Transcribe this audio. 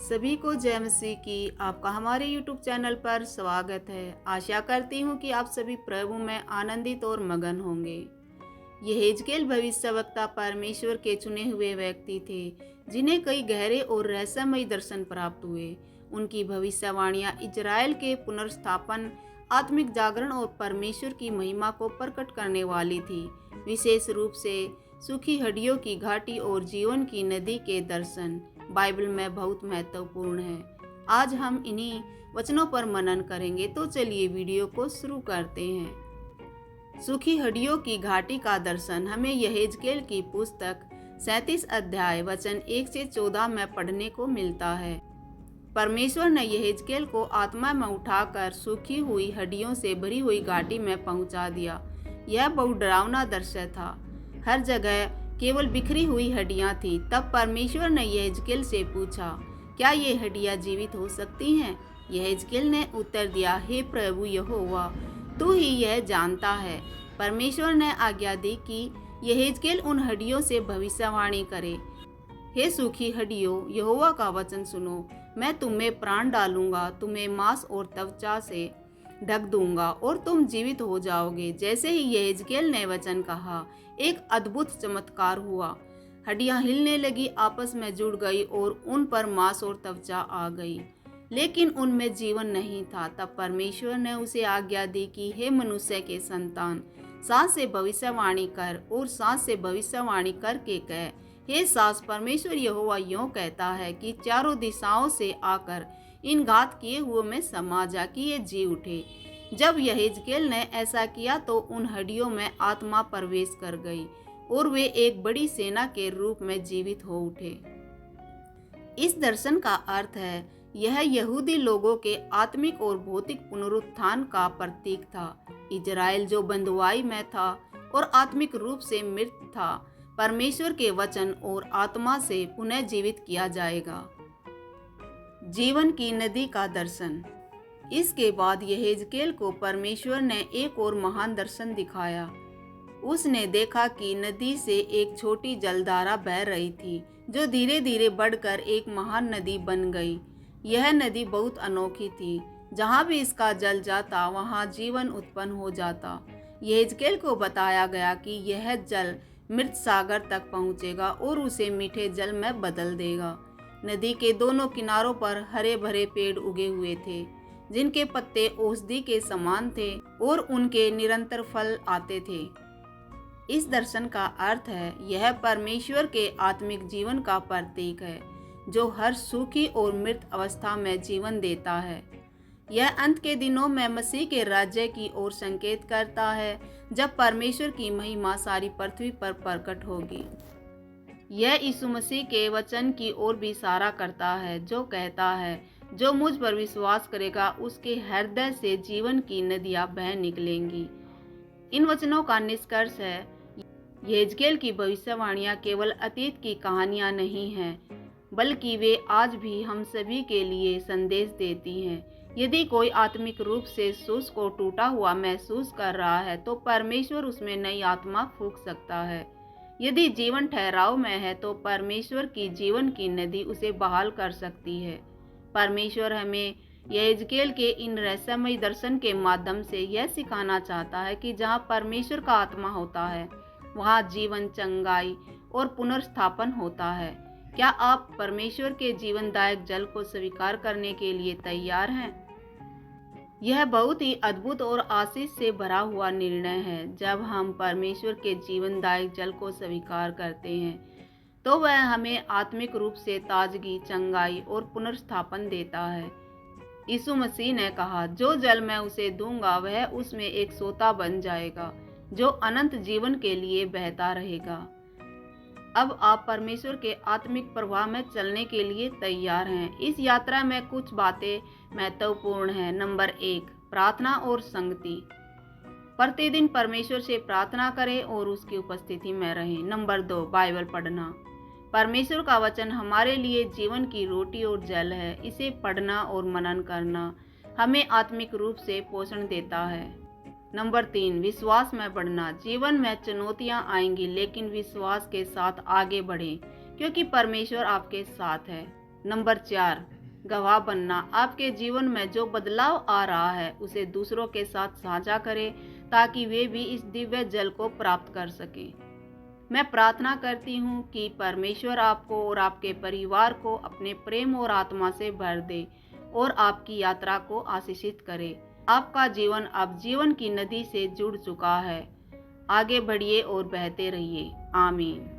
सभी को जय मसीह की। आपका हमारे YouTube चैनल पर स्वागत है। आशा करती हूँ कि आप सभी प्रभु में आनंदित और मगन होंगे। यहेजकेल भविष्यवक्ता परमेश्वर के चुने हुए व्यक्ति थे जिन्हें कई गहरे और रहस्यमय दर्शन प्राप्त हुए। उनकी भविष्यवाणियाँ इजराइल के पुनर्स्थापन, आत्मिक जागरण और परमेश्वर की महिमा को प्रकट करने वाली थी। विशेष रूप से सूखी हड्डियों की घाटी और जीवन की नदी के दर्शन बाइबल में बहुत महत्वपूर्ण है। आज हम इन्हीं वचनों पर मनन करेंगे, तो चलिए वीडियो को शुरू करते हैं। सूखी हड्डियों की घाटी का दर्शन हमें यहेजकेल की पुस्तक 37 अध्याय वचन 1 से 14 में पढ़ने को मिलता है। परमेश्वर ने यहेजकेल को आत्मा में उठाकर सूखी हुई हड्डियों से भरी हुई घाटी में पहुंचा दिया। यह बहुत डरावना दृश्य था। हर जगह केवल बिखरी हुई हड्डियां थी। तब परमेश्वर ने यहेजकेल से पूछा, क्या ये हड्डियां जीवित हो सकती हैं? यहेजकेल ने उत्तर दिया, हे प्रभु यहोवा, तू ही यह जानता है। परमेश्वर ने आज्ञा दी कि यहेजकेल उन हड्डियों से भविष्यवाणी करे। हे सूखी हड्डियों, यहोवा का वचन सुनो। मैं तुम्हें प्राण डालूंगा, तुम्हें मांस और त्वचा से ढक दूंगा और तुम जीवित हो जाओगे। जैसे ही यहेजकेल ने वचन कहा, एक अद्भुत चमत्कार हुआ। हड्डियां हिलने लगी, आपस में जुड़ गई और उन पर मांस और त्वचा आ गई, लेकिन उनमें जीवन नहीं था। तब परमेश्वर ने उसे आज्ञा दी कि हे मनुष्य के संतान, सांस से भविष्यवाणी कर और सांस से भविष्यवाणी करके कह, हे सांस, परमेश्वर यहोवा यूं कहता है कि चारों दिशाओं से आकर इन घात किए हुए में समा जा कि ये जी उठे। जब यहेजकेल ने ऐसा किया तो उन हड्डियों में आत्मा प्रवेश कर गई और वे एक बड़ी सेना के रूप में जीवित हो उठे। इस दर्शन का अर्थ है, यह यहूदी लोगों के आत्मिक और भौतिक पुनरुत्थान का प्रतीक था। इजराइल जो बंधुआई में था और आत्मिक रूप से मृत था, परमेश्वर के वचन और आत्मा से पुनः जीवित किया जाएगा। जीवन की नदी का दर्शन। इसके बाद यहेजकेल को परमेश्वर ने एक और महान दर्शन दिखाया। उसने देखा कि नदी से एक छोटी जलधारा बह रही थी जो धीरे धीरे बढ़कर एक महान नदी बन गई। यह नदी बहुत अनोखी थी। जहाँ भी इसका जल जाता वहाँ जीवन उत्पन्न हो जाता। यहेजकेल को बताया गया कि यह जल मृत सागर तक पहुँचेगा और उसे मीठे जल में बदल देगा। नदी के दोनों किनारों पर हरे भरे पेड़ उगे हुए थे जिनके पत्ते औषधि के समान थे और उनके निरंतर फल आते थे। इस दर्शन का अर्थ है, यह परमेश्वर के आत्मिक जीवन का प्रतीक है जो हर सूखी और मृत अवस्था में जीवन देता है। यह अंत के दिनों में मसीह के राज्य की ओर संकेत करता है, जब परमेश्वर की महिमा सारी पृथ्वी पर प्रकट होगी। यह यीशु मसीह के वचन की ओर भी इशारा करता है जो कहता है, जो मुझ पर विश्वास करेगा उसके हृदय से जीवन की नदियां बह निकलेंगी। इन वचनों का निष्कर्ष है, यहेजकेल की भविष्यवाणियां केवल अतीत की कहानियां नहीं हैं, बल्कि वे आज भी हम सभी के लिए संदेश देती हैं। यदि कोई आत्मिक रूप से शुष्क और टूटा हुआ महसूस कर रहा है तो परमेश्वर उसमें नई आत्मा फूंक सकता है। यदि जीवन ठहराव में है तो परमेश्वर की जीवन की नदी उसे बहाल कर सकती है। परमेश्वर हमें यहेजकेल के इन रहस्यमय दर्शन के माध्यम से यह सिखाना चाहता है कि जहाँ परमेश्वर का आत्मा होता है वहाँ जीवन, चंगाई और पुनर्स्थापन होता है। क्या आप परमेश्वर के जीवनदायक जल को स्वीकार करने के लिए तैयार हैं? यह बहुत ही अद्भुत और आशीष से भरा हुआ निर्णय है। जब हम परमेश्वर के जीवनदायक जल को स्वीकार करते हैं तो वह हमें आत्मिक रूप से ताजगी, चंगाई और पुनर्स्थापन देता है। यीशु मसीह ने कहा, जो जल मैं उसे दूंगा वह उसमें एक सोता बन जाएगा जो अनंत जीवन के लिए बहता रहेगा। अब आप परमेश्वर के आत्मिक प्रवाह में चलने के लिए तैयार हैं। इस यात्रा में कुछ बातें महत्वपूर्ण हैं। नंबर 1, प्रार्थना और संगति। प्रतिदिन परमेश्वर से प्रार्थना करें और उसकी उपस्थिति में रहें। नंबर 2, बाइबल पढ़ना। परमेश्वर का वचन हमारे लिए जीवन की रोटी और जल है। इसे पढ़ना और मनन करना हमें आत्मिक रूप से पोषण देता है। नंबर 3, विश्वास में बढ़ना। जीवन में चुनौतियां आएंगी, लेकिन विश्वास के साथ आगे बढ़ें क्योंकि परमेश्वर आपके साथ है। नंबर 4, गवाह बनना। आपके जीवन में जो बदलाव आ रहा है उसे दूसरों के साथ साझा करें ताकि वे भी इस दिव्य जल को प्राप्त कर सकें। मैं प्रार्थना करती हूँ कि परमेश्वर आपको और आपके परिवार को अपने प्रेम और आत्मा से भर दे और आपकी यात्रा को आशीषित करे। आपका जीवन अब जीवन की नदी से जुड़ चुका है। आगे बढ़िए और बहते रहिए। आमीन।